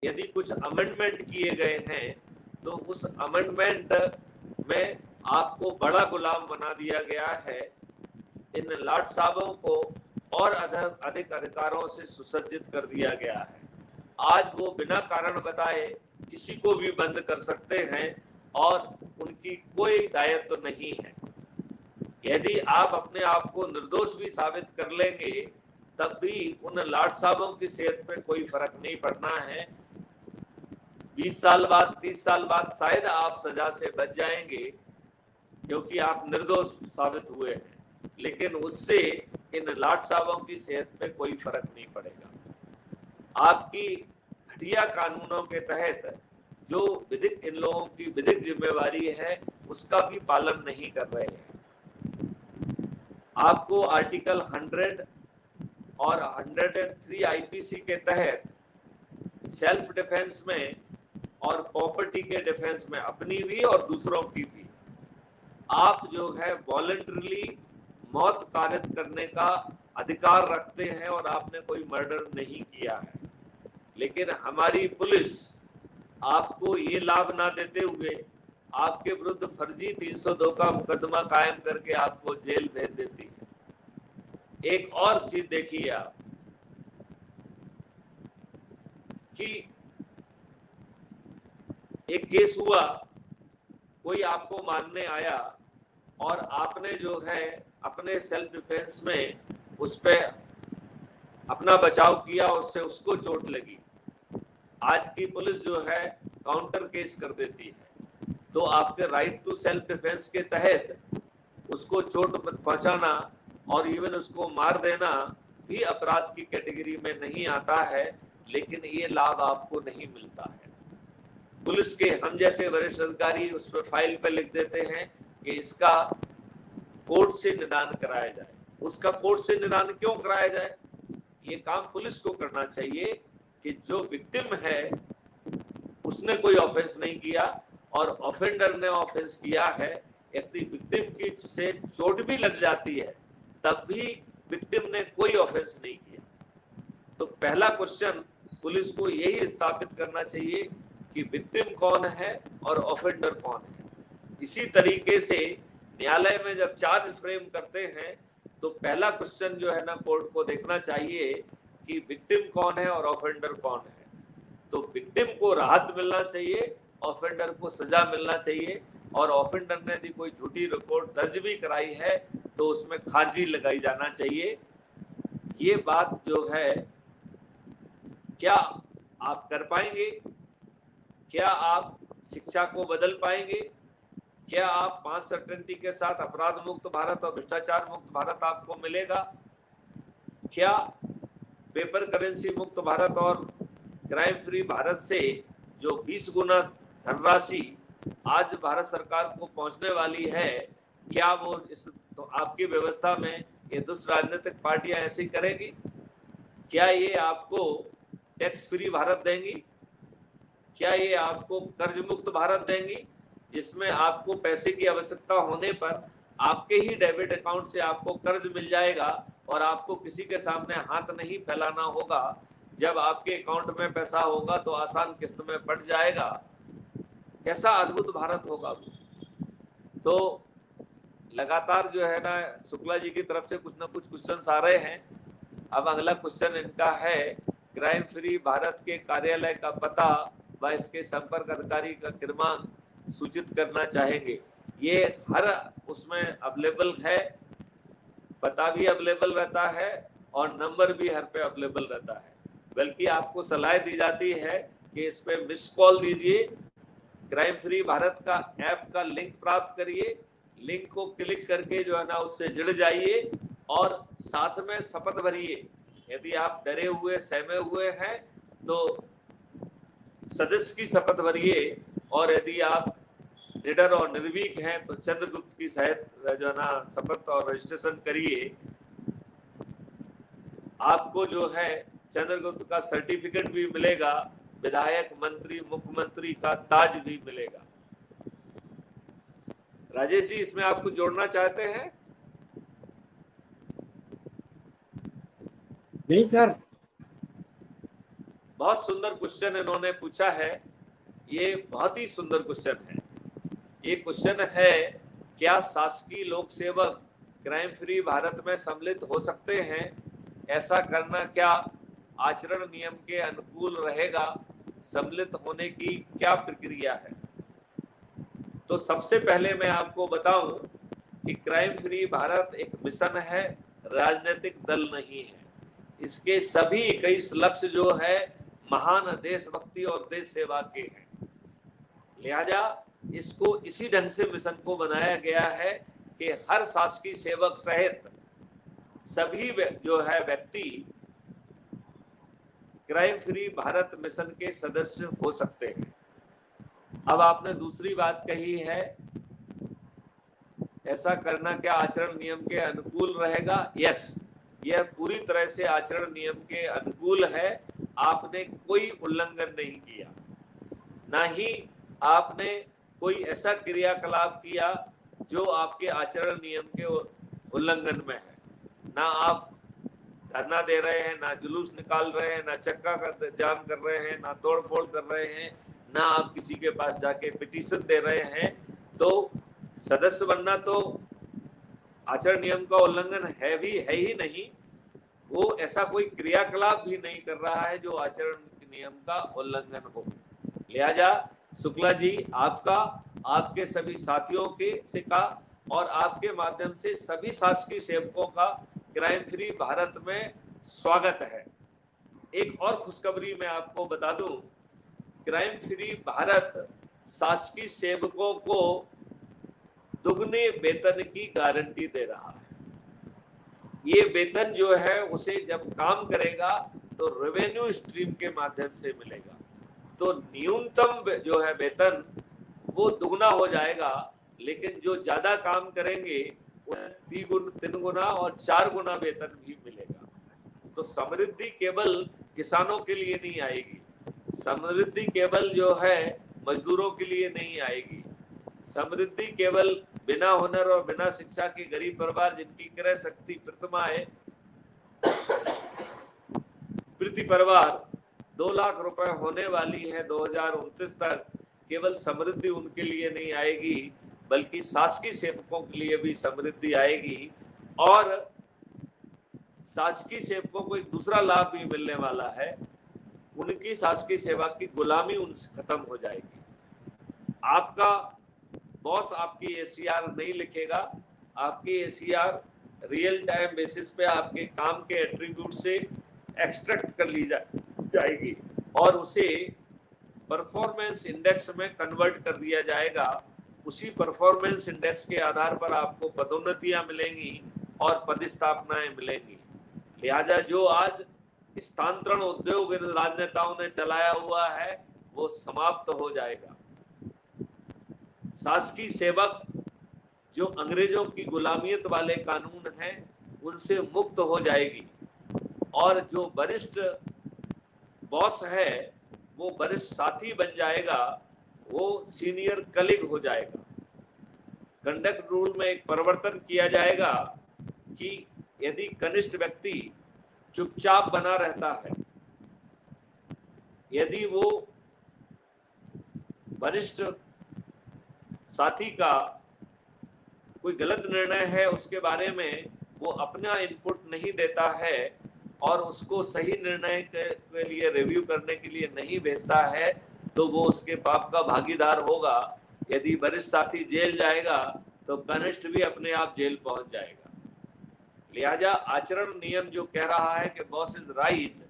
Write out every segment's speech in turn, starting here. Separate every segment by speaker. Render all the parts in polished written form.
Speaker 1: यदि कुछ अमेंडमेंट किए गए हैं तो उस अमेंडमेंट में आपको बड़ा गुलाम बना दिया गया है। इन लाट साहबों को और अधिक अधिकारों से सुसज्जित कर दिया गया है। आज वो बिना कारण बताए किसी को भी बंद कर सकते हैं और उनकी कोई दायित्व तो नहीं है। यदि आप अपने आप को निर्दोष भी साबित कर लेंगे तब भी उन लाट साहबों की सेहत पे कोई फर्क नहीं पड़ना है। 20 साल बाद 30 साल बाद शायद आप सजा से बच जाएंगे क्योंकि आप निर्दोष साबित हुए हैं, लेकिन उससे इन लाट साहबों की सेहत पे कोई फर्क नहीं पड़ेगा। आपकी घटिया कानूनों के तहत जो विधिक इन लोगों की विधिक जिम्मेवारी है उसका भी पालन नहीं कर रहे हैं। आपको आर्टिकल 100 और 103 आईपीसी के तहत सेल्फ डिफेंस में और प्रॉपर्टी के डिफेंस में अपनी भी और दूसरों की भी आप जो है वॉलंटरली मौत कारित करने का अधिकार रखते हैं और आपने कोई मर्डर नहीं किया है। लेकिन हमारी पुलिस आपको ये लाभ ना देते हुए आपके विरुद्ध फर्जी 302 का मुकदमा कायम करके आपको जेल भेज देती है। एक और चीज देखिए आप कि एक केस हुआ, कोई आपको मारने आया और आपने जो है अपने सेल्फ डिफेंस में उस पे अपना बचाव किया, उससे उसको चोट लगी। आज की पुलिस जो है काउंटर केस कर देती है, तो आपके राइट टू सेल्फ डिफेंस के तहत उसको चोट पहुंचाना और इवन उसको मार देना भी अपराध की कैटेगरी में नहीं आता है, लेकिन ये लाभ आपको नहीं मिलता है। पुलिस के हम जैसे वरिष्ठ अधिकारी उस पर फाइल पर लिख देते हैं कि इसका कोर्ट से निदान कराया जाए। उसका कोर्ट से निदान क्यों कराया जाए? ये काम पुलिस को करना चाहिए कि जो विक्टिम है उसने कोई ऑफेंस नहीं किया और ऑफेंडर ने ऑफेंस किया है। यदि विक्टिम की से चोट भी लग जाती है तब भी विक्टिम ने कोई ऑफेंस नहीं किया। तो पहला क्वेश्चन पुलिस को यही स्थापित करना चाहिए कि विक्टिम कौन है और ऑफेंडर कौन है। इसी तरीके से न्यायालय में जब चार्ज फ्रेम करते हैं तो पहला क्वेश्चन जो है ना कोर्ट को देखना चाहिए कि विक्टिम कौन है और ऑफेंडर कौन है। तो विक्टिम को राहत मिलना चाहिए, ऑफेंडर को सजा मिलना चाहिए, और ऑफेंडर ने यदि कोई झूठी रिपोर्ट दर्ज भी कराई है तो उसमें खारिजी लगाई जाना चाहिए। ये बात जो है क्या आप कर पाएंगे? क्या आप शिक्षा को बदल पाएंगे? क्या आप 5 सर्टेनिटी के साथ अपराध मुक्त भारत और भ्रष्टाचार मुक्त भारत आपको मिलेगा? क्या पेपर करेंसी मुक्त भारत और क्राइम फ्री भारत से जो 20 गुना धनराशि आज भारत सरकार को पहुंचने वाली है, क्या वो इस तो आपकी व्यवस्था में ये दुष्ट राजनीतिक पार्टियां ऐसी करेंगी? क्या ये आपको टैक्स फ्री भारत देंगी? क्या ये आपको कर्ज मुक्त भारत देंगी, जिसमें आपको पैसे की आवश्यकता होने पर आपके ही डेबिट अकाउंट से आपको कर्ज मिल जाएगा और आपको किसी के सामने हाथ नहीं फैलाना होगा? जब आपके अकाउंट में पैसा होगा तो आसान किस्त में बढ़ जाएगा। कैसा अद्भुत भारत होगा। तो लगातार जो है ना शुक्ला जी की तरफ से कुछ ना कुछ क्वेश्चंस आ रहे हैं। अब अगला क्वेश्चन इनका है, क्राइम फ्री भारत के कार्यालय का पता व इसके संपर्क अधिकारी का क्रमांक सूचित करना चाहेंगे। ये हर उसमें अवेलेबल है, पता भी अवेलेबल रहता है और नंबर भी हर पे अवेलेबल रहता है। बल्कि आपको सलाह दी जाती है कि इस पे मिस कॉल दीजिए, क्राइम फ्री भारत का ऐप का लिंक प्राप्त करिए, लिंक को क्लिक करके जो है ना उससे जुड़ जाइए और साथ में शपथ भरिए। यदि आप डरे हुए सहमे हुए हैं तो सदस्य की शपथ भरिए, और यदि आप निडर और निर्भीक हैं तो चंद्रगुप्त की सहित जो है ना शपथ और रजिस्ट्रेशन करिए। आपको जो है चंद्रगुप्त का सर्टिफिकेट भी मिलेगा, विधायक, मंत्री, मुख्यमंत्री का ताज भी मिलेगा। राजेश जी, इसमें आप कुछ जोड़ना चाहते हैं?
Speaker 2: नहीं सर,
Speaker 1: बहुत सुंदर क्वेश्चन इन्होंने पूछा है, ये बहुत ही सुंदर क्वेश्चन है। ये क्वेश्चन है, क्या शासकीय लोक सेवक क्राइम फ्री भारत में सम्मिलित हो सकते हैं? ऐसा करना क्या आचरण नियम के अनुकूल रहेगा? सम्मिलित होने की क्या प्रक्रिया है? तो सबसे पहले मैं आपको बताऊं कि क्राइम फ्री भारत एक मिशन है, राजनीतिक दल नहीं है। इसके सभी 21 लक्ष्य जो है महान देशभक्ति और देश सेवा के हैं। लिहाजा इसको इसी ढंग से मिशन को बनाया गया है कि हर शासकीय सेवक सहित सभी जो है व्यक्ति क्राइम फ्री भारत मिशन के सदस्य हो सकते हैं। अब आपने दूसरी बात कही है, ऐसा करना क्या आचरण नियम के अनुकूल रहेगा? यस, यह पूरी तरह से आचरण नियम के अनुकूल है। आपने कोई उल्लंघन नहीं किया, ना ही आपने कोई ऐसा क्रियाकलाप किया जो आपके आचरण नियम के उल्लंघन में है। ना आप धरना दे रहे हैं, ना जुलूस निकाल रहे हैं, ना चक्का जाम कर रहे हैं, ना तोड़फोड़ कर रहे हैं, ना आप किसी के पास जाके पिटीशन दे रहे हैं। तो सदस्य बनना तो आचरण नियम का उल्लंघन है ही नहीं। वो ऐसा कोई क्रियाकलाप भी नहीं कर रहा है जो आचरण नियम का उल्लंघन हो। लिहाजा शुक्ला जी, आपका, आपके सभी साथियों के से का और आपके माध्यम से सभी शासकीय सेवकों का क्राइम फ्री भारत में स्वागत है। एक और खुशखबरी मैं आपको बता दूं, क्राइम फ्री भारत शासकीय सेवकों को दुगने वेतन की गारंटी दे रहा है। ये वेतन जो है उसे जब काम करेगा तो रेवेन्यू स्ट्रीम के माध्यम से मिलेगा। तो न्यूनतम जो है वेतन वो दुगना हो जाएगा, लेकिन जो ज्यादा काम करेंगे उन्हें 3 गुना और 4 गुना वेतन भी मिलेगा। तो समृद्धि केवल किसानों के लिए नहीं आएगी, समृद्धि केवल जो है मजदूरों के लिए नहीं आएगी, समृद्धि केवल बिना हुनर और बिना शिक्षा के गरीब परिवार जिनकी क्रय शक्ति प्रतिमा है, प्रति परिवार 2 लाख रुपए होने वाली है 2029 तक, केवल समृद्धि उनके लिए नहीं आएगी बल्कि शासकीय सेवकों के लिए भी समृद्धि आएगी। और शासकीय सेवकों को एक दूसरा लाभ भी मिलने वाला है, उनकी शासकीय सेवा की गुलामी उनसे खत्म हो जाएगी। आपका बॉस आपकी एसीआर नहीं लिखेगा, आपकी एसीआर रियल टाइम बेसिस पे आपके काम के एट्रीब्यूट से एक्सट्रैक्ट कर ली जाएगी और उसे परफॉर्मेंस इंडेक्स में कन्वर्ट कर दिया जाएगा। उसी परफॉर्मेंस इंडेक्स के आधार पर आपको पदोन्नतियां मिलेंगी और पदस्थापनाएं मिलेंगी। लिहाजा जो आज स्थानांतरण उद्योग राजनेताओं ने चलाया हुआ है वो समाप्त हो जाएगा। शासकीय सेवक जो अंग्रेजों की गुलामियत वाले कानून हैं उनसे मुक्त हो जाएगी और जो वरिष्ठ बॉस है वो वरिष्ठ साथी बन जाएगा, वो सीनियर कलीग हो जाएगा। कंडक्ट रूल में एक परिवर्तन किया जाएगा कि यदि कनिष्ठ व्यक्ति चुपचाप बना रहता है, यदि वो वरिष्ठ साथी का कोई गलत निर्णय है उसके बारे में वो अपना इनपुट नहीं देता है और उसको सही निर्णय के लिए रिव्यू करने के लिए नहीं भेजता है, तो वो उसके पाप का भागीदार होगा। यदि वरिष्ठ साथी जेल जाएगा तो कनिष्ठ भी अपने आप जेल पहुंच जाएगा। लिहाजा आचरण नियम जो कह रहा है कि बॉस इज राइट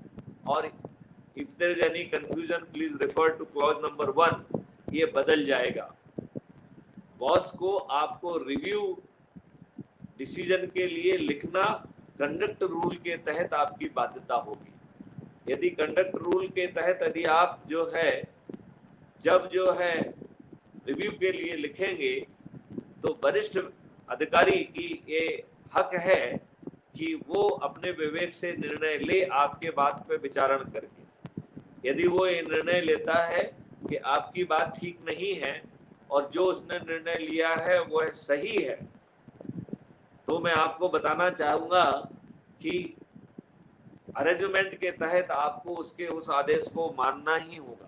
Speaker 1: और if there is any confusion please refer to clause number 1, ये बदल जाएगा। बॉस को आपको रिव्यू डिसीजन के लिए लिखना कंडक्ट रूल के तहत आपकी बाध्यता होगी। यदि कंडक्ट रूल के तहत यदि आप जो है जब जो है रिव्यू के लिए लिखेंगे तो वरिष्ठ अधिकारी की ये हक है कि वो अपने विवेक से निर्णय ले आपके बात पे विचारण करके। यदि वो ये निर्णय लेता है कि आपकी बात ठीक नहीं है और जो उसने निर्णय लिया है वह सही है, तो मैं आपको बताना चाहूंगा कि अरेंजमेंट के तहत आपको उसके उस आदेश को मानना ही होगा।